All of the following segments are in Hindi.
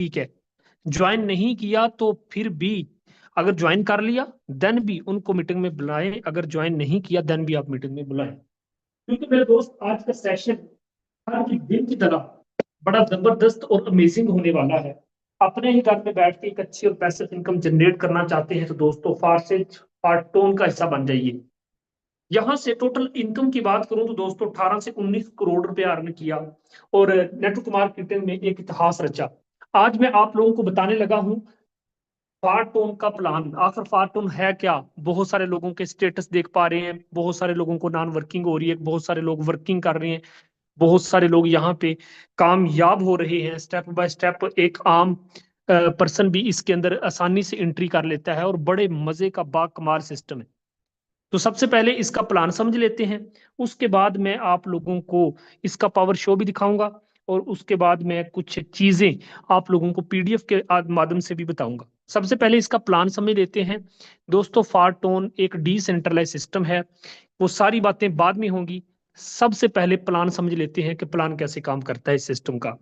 ठीक है। ज्वाइन नहीं किया तो फिर भी, अगर ज्वाइन कर लिया देन भी उनको मीटिंग में बुलाएं, अगर ज्वाइन नहीं किया देन भी आप मीटिंग में बुलाएं। क्योंकि मेरे दोस्त आज का सेशन हर एक दिन की तरह बड़ा जबरदस्त और अमेजिंग होने वाला है। अपने ही घर में बैठ के एक अच्छी और पैसिव इनकम जनरेट करना चाहते हैं तो दोस्तों फारसेज फार्टोन का हिस्सा बन जाइए। यहां से टोटल इनकम की बात करूं तो दोस्तों 18 से 19 करोड़ रुपए अर्न किया और नेटवर्क मार्केटिंग में एक इतिहास रचा। आज मैं आप लोगों को बताने लगा हूं फारटोन का प्लान। आखिर फारटोन है क्या? बहुत सारे लोगों के स्टेटस देख पा रहे हैं, बहुत सारे लोगों को नॉन वर्किंग हो रही है, बहुत सारे लोग वर्किंग कर रहे हैं, बहुत सारे लोग यहाँ पे कामयाब हो रहे हैं। स्टेप बाय स्टेप एक आम पर्सन भी इसके अंदर आसानी से एंट्री कर लेता है और बड़े मजे का बाकमाल सिस्टम है। तो सबसे पहले इसका प्लान समझ लेते हैं, उसके बाद मैं आप लोगों को इसका पावर शो भी दिखाऊंगा और उसके बाद मैं कुछ चीजें आप लोगों को पीडीएफ के माध्यम से भी बताऊंगा। सबसे पहले इसका प्लान समझ लेते हैं। दोस्तों फारटोन एक डिसेंट्रलाइज सिस्टम है, वो सारी बातें बाद में होंगी। सबसे पहले प्लान समझ लेते हैं कि प्लान कैसे काम करता है इस सिस्टम का।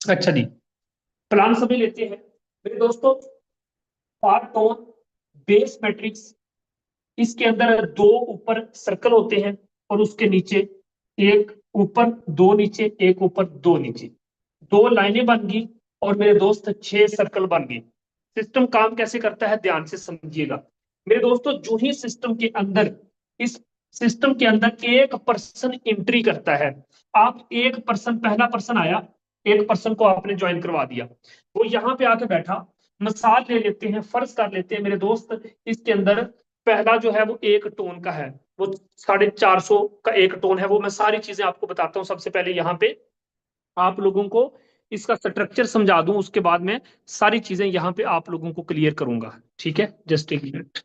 अच्छा जी, प्लान समझ लेते हैं मेरे दोस्तों। फारटोन बेस मैट्रिक्स, इसके अंदर दो ऊपर सर्कल होते हैं और उसके नीचे एक ऊपर दो नीचे, एक ऊपर दो नीचे, दो लाइनें बन गई और मेरे दोस्त छह सर्कल बन गए। सिस्टम काम कैसे करता है ध्यान से समझिएगा मेरे दोस्तों। जो ही सिस्टम के अंदर, इस सिस्टम के अंदर एक पर्सन एंट्री करता है, आप एक पर्सन, पहला पर्सन आया, एक पर्सन को आपने ज्वाइन करवा दिया, वो यहाँ पे आके बैठा। मिसाल ले लेते हैं, फर्ज कर लेते हैं मेरे दोस्त, इसके अंदर पहला जो है वो एक टोन का है, वो 450 का एक टोन है। वो मैं सारी चीजें आपको बताता हूँ। सबसे पहले यहाँ पे आप लोगों को इसका स्ट्रक्चर समझा दूं, उसके बाद में सारी चीजें यहाँ पे आप लोगों को क्लियर करूंगा। ठीक है, जस्ट एक मिनट।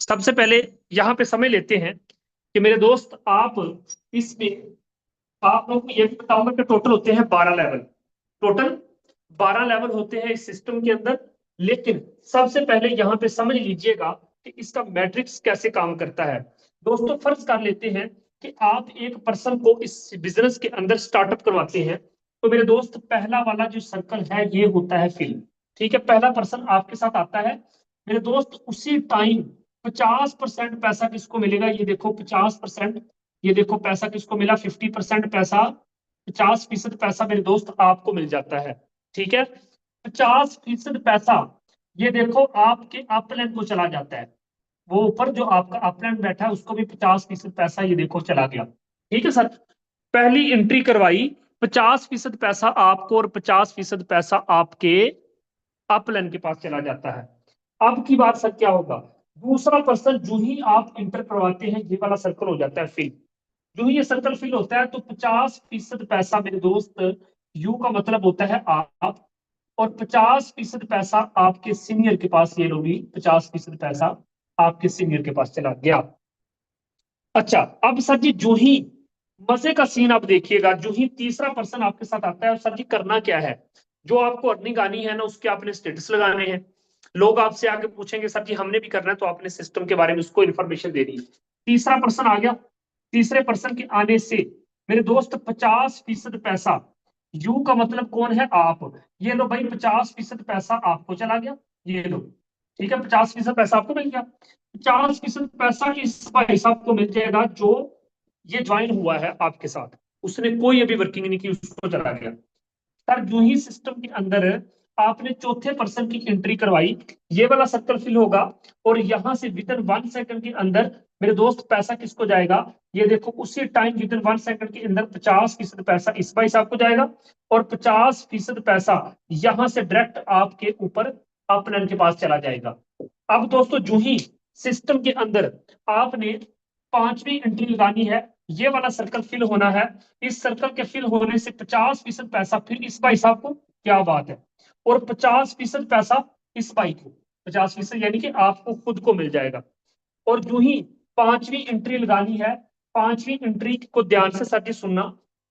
सबसे पहले यहाँ पे समझ लेते हैं कि मेरे दोस्त आप इसमें, आप लोग को ये भी बताऊंगा कि टोटल होते हैं 12 लेवल। टोटल 12 लेवल होते हैं इस सिस्टम के अंदर। लेकिन सबसे पहले यहाँ पे समझ लीजिएगा कि इसका मैट्रिक्स कैसे काम करता है। दोस्तों फर्ज कर लेते हैं कि आप एक पर्सन को इस बिजनेस के अंदर स्टार्टअप करवाते हैं, तो मेरे दोस्त पहला वाला जो सर्कल है ये होता है फिल्म। ठीक है, पहला पर्सन आपके साथ आता है मेरे दोस्त, उसी टाइम 50% पैसा किसको मिलेगा, ये देखो 50%। ये देखो पैसा किसको मिला, 50% पैसा, 50% पैसा मेरे दोस्त आपको मिल जाता है। ठीक है, 50% पैसा ये देखो आपके अपलाइन को चला जाता है। वो ऊपर जो आपका अपलाइन बैठा है उसको भी 50% पैसा ये देखो चला गया। ठीक है सर, पहली एंट्री करवाई, 50% पैसा आपको और 50% पैसा आपके अपलाइन के पास चला जाता है। अब की बात सर क्या होगा, दूसरा पर्सन जो ही आप इंटर करवाते हैं ये वाला सर्कल हो जाता है फिल। जो ही ये सर्कल फिल होता है तो 50% पैसा मेरे दोस्त, यू का मतलब होता है आप, और 50% पैसा आपके सीनियर के पास, ये लो भी 50% पैसा आपके सीनियर के पास चला गया। अच्छा, अब सर जी जो ही मजे का सीन आप देखिएगा, जो ही तीसरा पर्सन आपके साथ आता है, सर जी करना क्या है, जो आपको अर्निंग आनी है ना उसके आपने स्टेटस लगाने हैं। लोग आपसे आके पूछेंगे सर जी हमने भी करना है, तो आपने सिस्टम के बारे में उसको इन्फॉर्मेशन देनी है। तीसरा पर्सन आ गया, तीसरे पर्सन के आने से मेरे दोस्त 50% पैसा, यू का मतलब कौन है आप, ये लो भाई 50% पैसा आपको चला गया, ये लो। ठीक है, 50% पैसा आपको मिल गया। 50% पैसा इस भाई साहब को मिल जाएगा जो ये ज्वाइन हुआ है आपके साथ, उसने कोई अभी वर्किंग नहीं की, उसको चला गया। सर जो ही सिस्टम के अंदर आपने चौथे पर्सन की एंट्री करवाई, ये वाला सर्कल फिल होगा और यहां से विद इन 1 सेकंड के अंदर मेरे दोस्त पैसा किसको जाएगा, ये देखो उसी टाइम विद इन 1 सेकंड के अंदर 50% पैसा इस भाई साहब को जाएगा और 50% पैसा यहां से डायरेक्ट आपके ऊपर अपलाइन के पास चला जाएगा। अब दोस्तों जो ही सिस्टम के अंदर आपने पांचवी एंट्री लगानी है, ये वाला सर्कल फिल होना है। इस सर्कल के फिल होने से 50% पैसा फिर इस भाई साहब को, क्या बात है, और 50% पैसा इस भाई को, 50% यानी कि आपको खुद को मिल जाएगा। और जो ही पांचवी एंट्री लगानी है, पांचवी एंट्री को ध्यान से सर जी सुनना,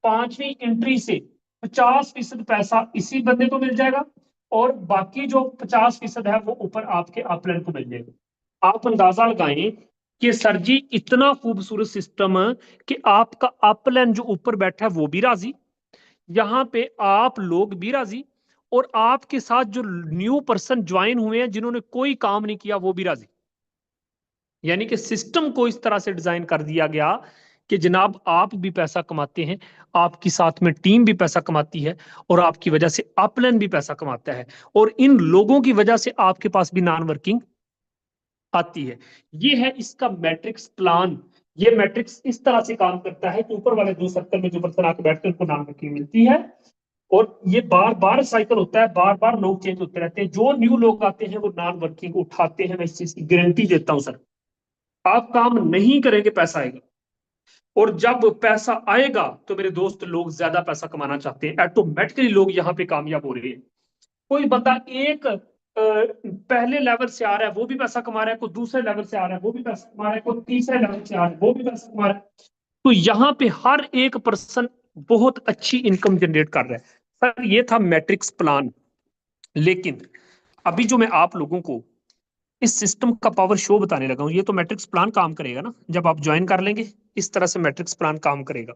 पांचवी एंट्री से 50% पैसा इसी बंदे को मिल जाएगा, और बाकी जो 50% है वो ऊपर आपके अपलाइन को मिल जाएगा। आप अंदाजा लगाएं कि सर जी इतना खूबसूरत सिस्टम कि आपका अपलाइन जो ऊपर बैठा है वो भी राजी, यहाँ पे आप लोग भी राजी, और आपके साथ जो न्यू पर्सन ज्वाइन हुए हैं जिन्होंने कोई काम नहीं किया वो भी राजी। यानी कि सिस्टम को इस तरह से डिजाइन कर दिया गया कि जनाब आप भी पैसा कमाते हैं, आपकी साथ में टीम भी पैसा कमाती है, और आपकी वजह से अपलाइन भी पैसा कमाता है, और इन लोगों की वजह से आपके पास भी नॉन वर्किंग आती है। ये है इसका मैट्रिक्स प्लान। ये मैट्रिक्स इस तरह से काम करता है कि ऊपर वाले दो सर्कल में जो पर्सन आके बैठते हैं उनको नॉन वर्किंग मिलती है, और ये बार बार साइकिल होता है, बार बार लोग चेंज होते रहते हैं। जो न्यू लोग आते हैं वो नॉन वर्किंग उठाते हैं, मैं इस चीज की गारंटी देता हूं सर। आप काम नहीं करेंगे पैसा आएगा, और जब पैसा आएगा तो मेरे दोस्त लोग ज्यादा पैसा कमाना चाहते हैं, ऑटोमेटिकली लोग यहाँ पे कामयाब हो रहे हैं। कोई बंदा एक पहले लेवल से आ रहा है वो भी पैसा कमा रहा है, कोई दूसरे लेवल से आ रहा है वो भी पैसा कमा रहा है, कोई तीसरे लेवल से आ रहा है वो भी पैसा कमा रहा है। तो यहाँ पे हर एक पर्सन बहुत अच्छी इनकम जनरेट कर रहा है। सर ये था मैट्रिक्स प्लान। लेकिन अभी जो मैं आप लोगों को इस सिस्टम का पावर शो बताने लगा हूं, ये तो मैट्रिक्स प्लान काम करेगा ना, जब आप ज्वाइन कर लेंगे इस तरह से मैट्रिक्स प्लान काम करेगा।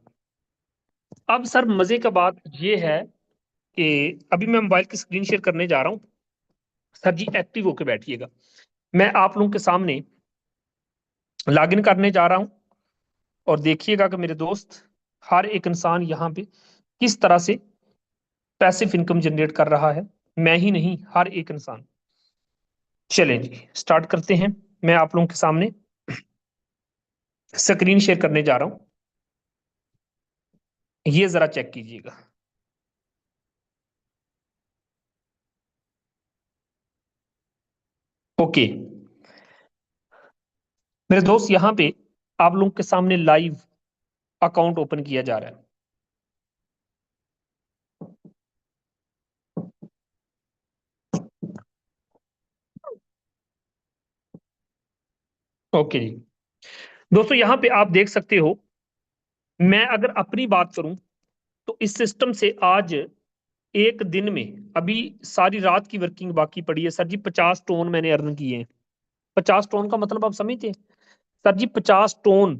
अब सर मजे का बात ये है कि अभी मैं मोबाइल की स्क्रीन शेयर करने जा रहा हूं। सर जी एक्टिव होके बैठिएगा, मैं आप लोगों के सामने लॉगिन करने जा रहा हूं, और देखिएगा कि मेरे दोस्त हर एक इंसान यहाँ पे किस तरह से पैसिव इनकम जनरेट कर रहा है। मैं ही नहीं, हर एक इंसान। चलें जी स्टार्ट करते हैं। मैं आप लोगों के सामने स्क्रीन शेयर करने जा रहा हूं, ये जरा चेक कीजिएगा। ओके मेरे दोस्त, यहाँ पे आप लोगों के सामने लाइव अकाउंट ओपन किया जा रहा है। ओके जी दोस्तों, यहाँ पे आप देख सकते हो, मैं अगर अपनी बात करूं तो इस सिस्टम से आज एक दिन में, अभी सारी रात की वर्किंग बाकी पड़ी है। सर जी 50 टोन मैंने अर्न किए हैं। 50 टोन का मतलब आप समझते हैं? सर जी 50 टोन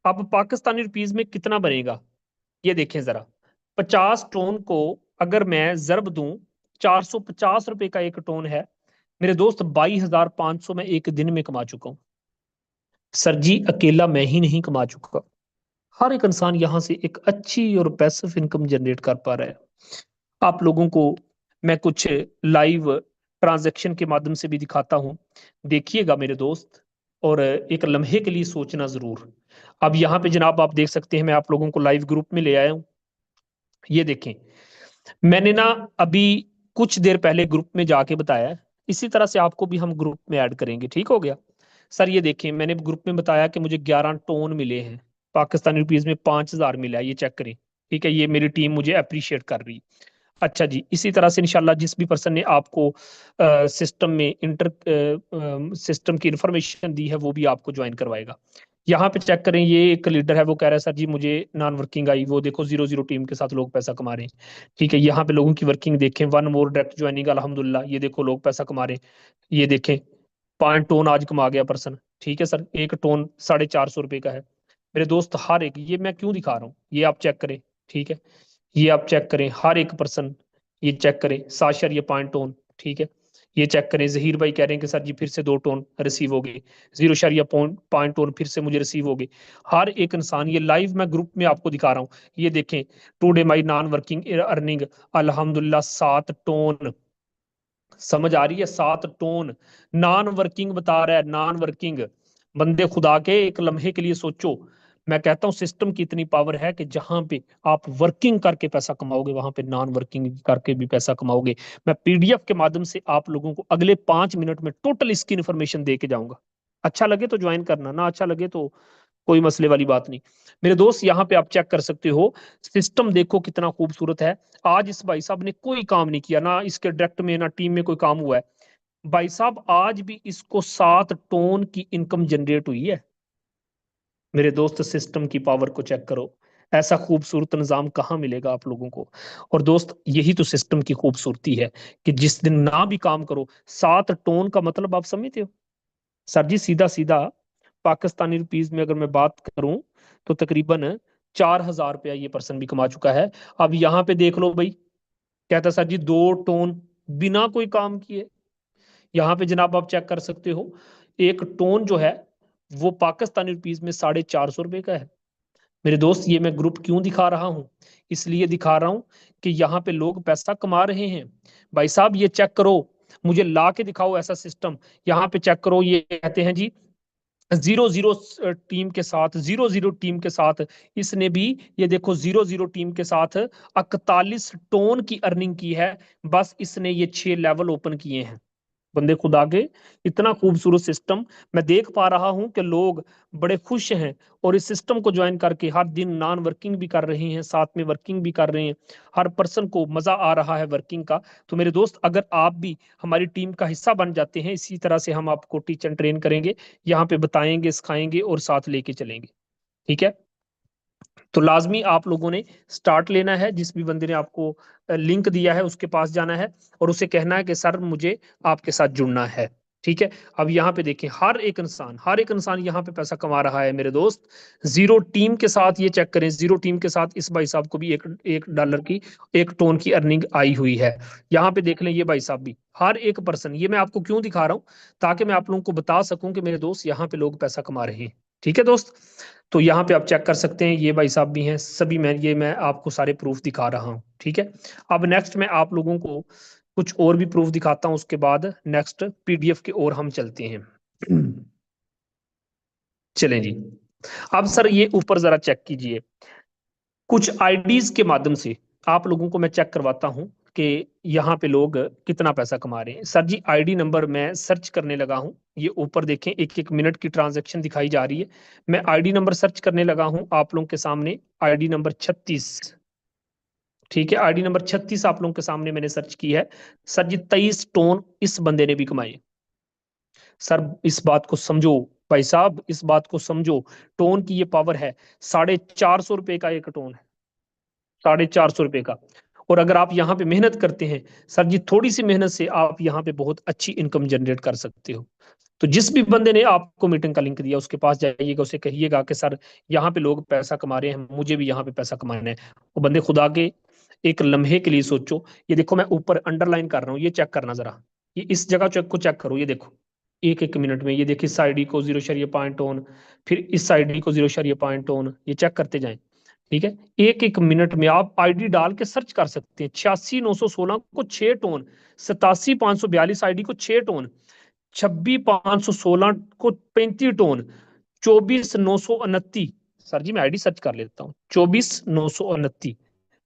अब पाकिस्तानी रुपीज में कितना बनेगा, ये देखें जरा। 50 टोन को अगर मैं जरब दूं, 450 रुपए का एक टोन है मेरे दोस्त, 22,500 में एक दिन में कमा चुका हूं। सर जी अकेला मैं ही नहीं कमा चुका, हर एक इंसान यहां से एक अच्छी और पैसिव इनकम जनरेट कर पा रहा है। आप लोगों को मैं कुछ लाइव ट्रांजैक्शन के माध्यम से भी दिखाता हूं, देखिएगा मेरे दोस्त, और एक लम्हे के लिए सोचना जरूर। अब यहाँ पे जनाब आप देख सकते हैं, मैं आप लोगों को लाइव ग्रुप में ले आया हूँ। ये देखें, मैंने ना अभी कुछ देर पहले ग्रुप में जाके बताया है, इसी तरह से आपको भी हम ग्रुप में ऐड करेंगे, ठीक हो गया। सर ये देखें, मैंने ग्रुप में बताया कि मुझे 11 टोन मिले हैं, पाकिस्तानी रुपीज में 5,000 मिला है, ये चेक करें। ठीक है, ये मेरी टीम मुझे अप्रिशिएट कर रही है। अच्छा जी, इसी तरह से इंशाल्लाह जिस भी पर्सन ने आपको सिस्टम में इंटर सिस्टम की इंफॉर्मेशन दी है वो भी आपको ज्वाइन करवाएगा। यहाँ पे चेक करें, ये एक लीडर है, वो कह रहा है सर जी मुझे नॉन वर्किंग आई, वो देखो 0-0 टीम के साथ लोग पैसा कमा रहे हैं। ठीक है, यहाँ पे लोगों की वर्किंग देखें, 1 मोर डायरेक्ट ज्वाइनिंग अल्हम्दुलिल्लाह, ये देखो लोग पैसा कमा रहे हैं। ये देखें 5 टोन आज कमा गया पर्सन। ठीक है सर, एक टोन 450 रुपए का है मेरे दोस्त, हर एक, ये मैं क्यों दिखा रहा हूँ ये आप चेक करें। ठीक है, ये आप चेक करें हर एक पर्सन, ये चेक करें 7,5 टोन। ठीक है, ये चेक करें, जहीर भाई कह रहे हैं कि सर जी फिर से 2 टोन रिसीव हो गए, 0,5 टोन फिर से मुझे रिसीव हो गए। हर एक इंसान, ये लाइव मैं ग्रुप में आपको दिखा रहा हूँ, ये देखें, today my non working earning अल्हम्दुलिल्लाह 7 टोन। समझ आ रही है? 7 टोन नॉन वर्किंग बता रहा है, नॉन वर्किंग। बंदे खुदा के एक लम्हे के लिए सोचो। मैं कहता हूं सिस्टम की इतनी पावर है कि जहां पे आप वर्किंग करके पैसा कमाओगे वहां पे नॉन वर्किंग करके भी पैसा कमाओगे। मैं पीडीएफ के माध्यम से आप लोगों को अगले 5 मिनट में टोटल इसकी इंफॉर्मेशन दे के जाऊंगा। अच्छा लगे तो ज्वाइन करना, ना अच्छा लगे तो कोई मसले वाली बात नहीं। मेरे दोस्त यहाँ पे आप चेक कर सकते हो, सिस्टम देखो कितना खूबसूरत है। आज इस भाई साहब ने कोई काम नहीं किया, ना इसके डायरेक्ट में ना टीम में कोई काम हुआ है। भाई साहब आज भी इसको 7 टन की इनकम जनरेट हुई है। मेरे दोस्त सिस्टम की पावर को चेक करो, ऐसा खूबसूरत निजाम कहाँ मिलेगा आप लोगों को। और दोस्त यही तो सिस्टम की खूबसूरती है कि जिस दिन ना भी काम करो, 7 टन का मतलब आप समझते हो सर जी? सीधा सीधा पाकिस्तानी रुपीज में अगर मैं बात करूं तो तकरीबन 4,000 रुपया ये पर्सन भी कमा चुका है। अब यहाँ पे देख लो भाई, कहता सर जी 2 टन बिना कोई काम किए। यहाँ पे जनाब आप चेक कर सकते हो, एक टोन जो है वो पाकिस्तानी रुपीज में 450 रुपए का है। मेरे दोस्त ये मैं ग्रुप क्यों दिखा रहा हूँ? इसलिए दिखा रहा हूँ कि यहाँ पे लोग पैसा कमा रहे हैं। भाई साहब ये चेक करो, मुझे ला के दिखाओ ऐसा सिस्टम। यहाँ पे चेक करो, ये कहते हैं जी 0-0 टीम के साथ, 0-0 टीम के साथ इसने भी, ये देखो 0-0 टीम के साथ 41 टन की अर्निंग की है। बस इसने ये 6 लेवल ओपन किए हैं। बंदे खुदा के, इतना खूबसूरत सिस्टम मैं देख पा रहा हूं कि लोग बड़े खुश हैं और इस सिस्टम को ज्वाइन करके हर दिन नॉन वर्किंग भी कर रहे हैं, साथ में वर्किंग भी कर रहे हैं। हर पर्सन को मजा आ रहा है वर्किंग का। तो मेरे दोस्त अगर आप भी हमारी टीम का हिस्सा बन जाते हैं, इसी तरह से हम आपको टीच एंड ट्रेन करेंगे, यहाँ पे बताएंगे, सिखाएंगे और साथ लेके चलेंगे। ठीक है? तो लाजमी आप लोगों ने स्टार्ट लेना है, जिस भी बंदे ने आपको लिंक दिया है उसके पास जाना है और उसे कहना है कि सर मुझे आपके साथ जुड़ना है। ठीक है? अब यहाँ पे देखें, हर एक इंसान यहाँ पे पैसा कमा रहा है मेरे दोस्त। 0 टीम के साथ ये चेक करें, 0 टीम के साथ इस भाई साहब को भी एक एक डॉलर की, 1 टन की अर्निंग आई हुई है। यहाँ पे देख लें, ये भाई साहब भी, हर एक पर्सन, ये मैं आपको क्यों दिखा रहा हूँ, ताकि मैं आप लोगों को बता सकूं कि मेरे दोस्त यहाँ पे लोग पैसा कमा रहे हैं। ठीक है दोस्त? तो यहाँ पे आप चेक कर सकते हैं, ये भाई साहब भी हैं सभी, मैं आपको सारे प्रूफ दिखा रहा हूँ। ठीक है? अब नेक्स्ट मैं आप लोगों को कुछ और भी प्रूफ दिखाता हूँ, उसके बाद नेक्स्ट पीडीएफ की ओर हम चलते हैं। चलें जी। अब सर ये ऊपर जरा चेक कीजिए, कुछ आईडीज के माध्यम से आप लोगों को मैं चेक करवाता हूं कि यहाँ पे लोग कितना पैसा कमा रहे हैं। सर जी आईडी नंबर मैं सर्च करने लगा हूं, ये ऊपर देखें 1-1 मिनट की ट्रांजैक्शन दिखाई जा रही है। मैं आईडी नंबर सर्च करने लगा हूं आप लोगों के सामने, आईडी नंबर 36। ठीक है? आईडी नंबर 36 आप लोगों के सामने मैंने सर्च की है। सर जी 23 टन इस बंदे ने भी कमाए। सर इस बात को समझो, भाई साहब इस बात को समझो, टोन की ये पावर है। 450 रुपए का एक टोन है, 450 रुपए का। और अगर आप यहाँ पे मेहनत करते हैं, सर जी थोड़ी सी मेहनत से आप यहाँ पे बहुत अच्छी इनकम जनरेट कर सकते हो। तो जिस भी बंदे ने आपको मीटिंग का लिंक दिया उसके पास जाइएगा, उसे कहिएगा कि सर यहाँ पे लोग पैसा कमा रहे हैं, मुझे भी यहाँ पे पैसा कमाना है। वो बंदे खुदा के एक लम्हे के लिए सोचो, ये देखो मैं ऊपर अंडरलाइन कर रहा हूँ, ये चेक करना जरा, ये इस जगह चेक को चेक करो, ये देखो 1-1 मिनट में, ये देखिए इस आईडी को 0.5 टन, फिर इस आईडी को 0.5 टन, ये चेक करते जाएं। ठीक है? 1-1 मिनट में आप आईडी डाल के सर्च कर सकते हैं, 86,916 को 6 टन, 87,542 आईडी को 6 टन, 26,516 को 35 टन, 24,929। सर जी मैं आईडी सर्च कर लेता हूँ, 24,929।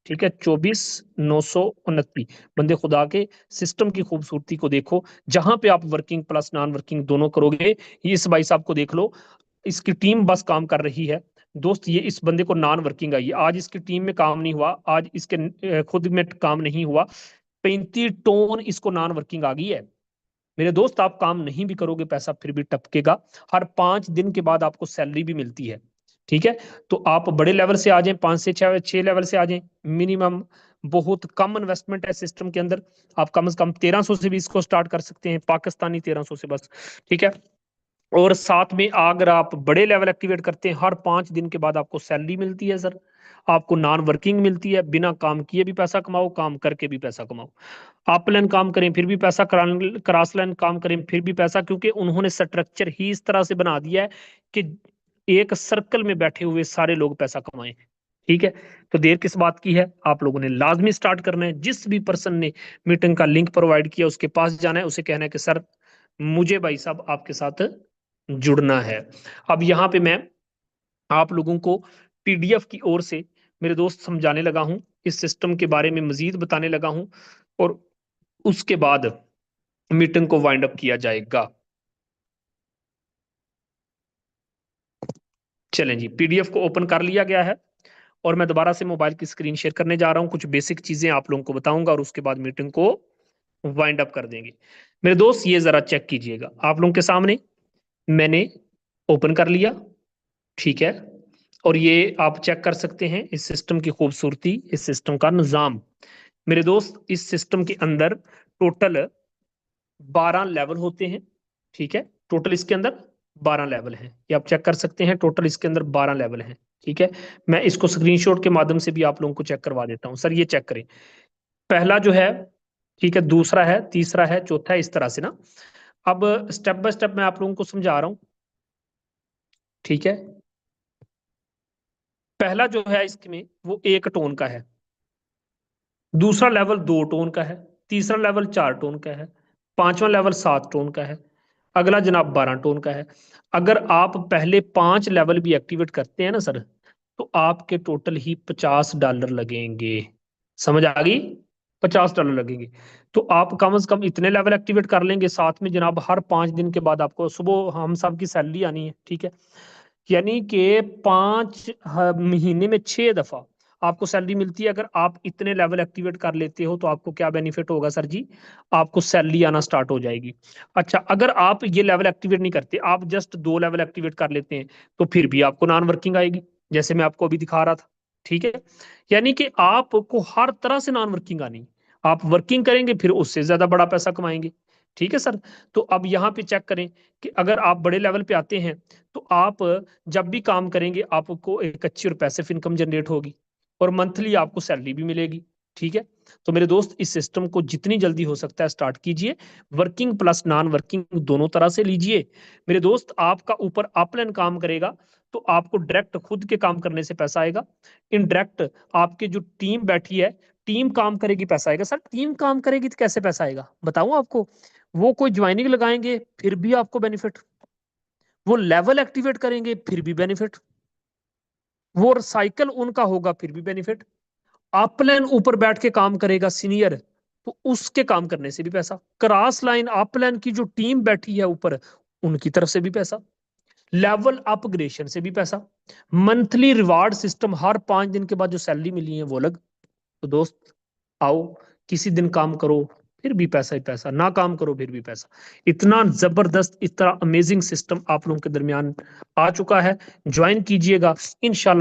ठीक है? 24,929। बंदे खुदा के, सिस्टम की खूबसूरती को देखो, जहां पे आप वर्किंग प्लस नॉन वर्किंग दोनों करोगे। ये इस भाई साहब को देख लो, इसकी टीम बस काम कर रही है। दोस्त ये इस बंदे को नॉन वर्किंग आई है, आज इसकी टीम में काम नहीं हुआ, आज इसके खुद में काम नहीं हुआ, 35 टन इसको नॉन वर्किंग आ गई है। मेरे दोस्त आप काम नहीं भी करोगे, पैसा फिर भी टपकेगा। हर 5 दिन के बाद आपको सैलरी भी मिलती है। ठीक है? तो आप बड़े लेवल से आ जाएं, 5 से 6 लेवल से आ जाएं, मिनिमम बहुत कम इन्वेस्टमेंट है सिस्टम के अंदर। आप कम से कम 1300 से भी इसको स्टार्ट कर सकते हैं, पाकिस्तानी 1300 से बस। ठीक है? और साथ में अगर आप बड़े लेवल एक्टिवेट करते हैं, हर 5 दिन के बाद आपको सैलरी मिलती है सर, आपको नॉन वर्किंग मिलती है, बिना काम किए भी पैसा कमाओ, काम करके भी पैसा कमाओ। आप लाइन काम करें फिर भी पैसा, क्रॉस लाइन काम करें फिर भी पैसा, क्योंकि उन्होंने स्ट्रक्चर ही इस तरह से बना दिया है कि एक सर्कल में बैठे हुए सारे लोग पैसा कमाएं। ठीक है? तो देर किस बात की है, आप लोगों ने लाजमी स्टार्ट करना है। जिस भी पर्सन ने मीटिंग का लिंक प्रोवाइड किया उसके पास जाना है, उसे कहना है कि सर मुझे भाई साहब आपके साथ जुड़ना है। अब यहाँ पे मैं आप लोगों को पीडीएफ की ओर से मेरे दोस्त समझाने लगा हूं, इस सिस्टम के बारे में मजीद बताने लगा हूं, और उसके बाद मीटिंग को वाइंड अप किया जाएगा। चलें जी, पीडीएफ को ओपन कर लिया गया है और मैं दोबारा से मोबाइल की स्क्रीन शेयर करने जा रहा हूं। कुछ बेसिक चीजें आप लोगों को बताऊंगा और उसके बाद मीटिंग को वाइंड अप कर देंगे। मेरे दोस्त ये जरा चेक कीजिएगा, आप लोगों के सामने मैंने ओपन कर लिया, ठीक है। और ये आप चेक कर सकते हैं इस सिस्टम की खूबसूरती, इस सिस्टम का निजाम। मेरे दोस्त, इस सिस्टम के अंदर टोटल 12 लेवल होते हैं, ठीक है। टोटल इसके अंदर 12 लेवल हैं, ये आप चेक कर सकते हैं। टोटल इसके अंदर 12 लेवल हैं, ठीक है। मैं इसको स्क्रीनशॉट के माध्यम से भी आप लोगों को चेक करवा देता हूं। सर ये चेक करें, पहला जो है, ठीक है, दूसरा है, तीसरा है, चौथा है, इस तरह से ना। अब स्टेप बाय स्टेप मैं आप लोगों को समझा रहा हूं, ठीक है। पहला जो है इसमें वो 1 टोन का है, दूसरा लेवल 2 टोन का है, तीसरा लेवल 4 टोन का है, पांचवा लेवल 7 टोन का है, अगला जनाब 12 टोन का है। अगर आप पहले 5 लेवल भी एक्टिवेट करते हैं ना सर, तो आपके टोटल ही $50 लगेंगे। समझ आ गई? $50 लगेंगे। तो आप कम से कम इतने लेवल एक्टिवेट कर लेंगे, साथ में जनाब हर 5 दिन के बाद आपको सुबह हम सब की सैलरी आनी है, ठीक है। यानी कि 5 महीने में 6 दफा आपको सैलरी मिलती है। अगर आप इतने लेवल एक्टिवेट कर लेते हो तो आपको क्या बेनिफिट होगा सर जी? आपको सैलरी आना स्टार्ट हो जाएगी। अच्छा, अगर आप ये लेवल एक्टिवेट नहीं करते, आप जस्ट 2 लेवल एक्टिवेट कर लेते हैं, तो फिर भी आपको नॉन वर्किंग आएगी, जैसे मैं आपको अभी दिखा रहा था, ठीक है। यानी कि आपको हर तरह से नॉन वर्किंग आनी, आप वर्किंग करेंगे फिर उससे ज्यादा बड़ा पैसा कमाएंगे, ठीक है सर। तो अब यहाँ पे चेक करें कि अगर आप बड़े लेवल पे आते हैं, तो आप जब भी काम करेंगे आपको एक अच्छी और पैसिव इनकम जनरेट होगी और मंथली आपको सैलरी भी मिलेगी, ठीक है। तो मेरे दोस्त, इस सिस्टम को जितनी जल्दी हो सकता है स्टार्ट कीजिए, वर्किंग प्लस नॉन वर्किंग दोनों तरह से लीजिए। मेरे दोस्त, आपका ऊपर अपलाइन काम करेगा तो आपको डायरेक्ट खुद के काम करने से पैसा आएगा। इनडायरेक्ट आपके जो टीम बैठी है, टीम काम करेगी, पैसा आएगा। सर टीम काम करेगी तो कैसे पैसा आएगा, बताऊं आपको। वो कोई ज्वाइनिंग लगाएंगे फिर भी आपको बेनिफिट, वो लेवल एक्टिवेट करेंगे फिर भी बेनिफिट, वो साइकिल उनका होगा फिर भी बेनिफिट। अपलाइन ऊपर बैठ के काम करेगा सीनियर, तो उसके काम करने से भी पैसा। क्रॉस लाइन अपलाइन की जो टीम बैठी है ऊपर, उनकी तरफ से भी पैसा। लेवल अपग्रेडेशन से भी पैसा। मंथली रिवार्ड सिस्टम, हर 5 दिन के बाद जो सैलरी मिली है वो अलग। तो दोस्त आओ, किसी दिन काम करो फिर भी पैसा ही पैसा, ना काम करो फिर भी पैसा। इतना जबरदस्त, इतना अमेजिंग सिस्टम आप लोगों के दरमियान आ चुका है। ज्वाइन कीजिएगा इंशाल्लाह।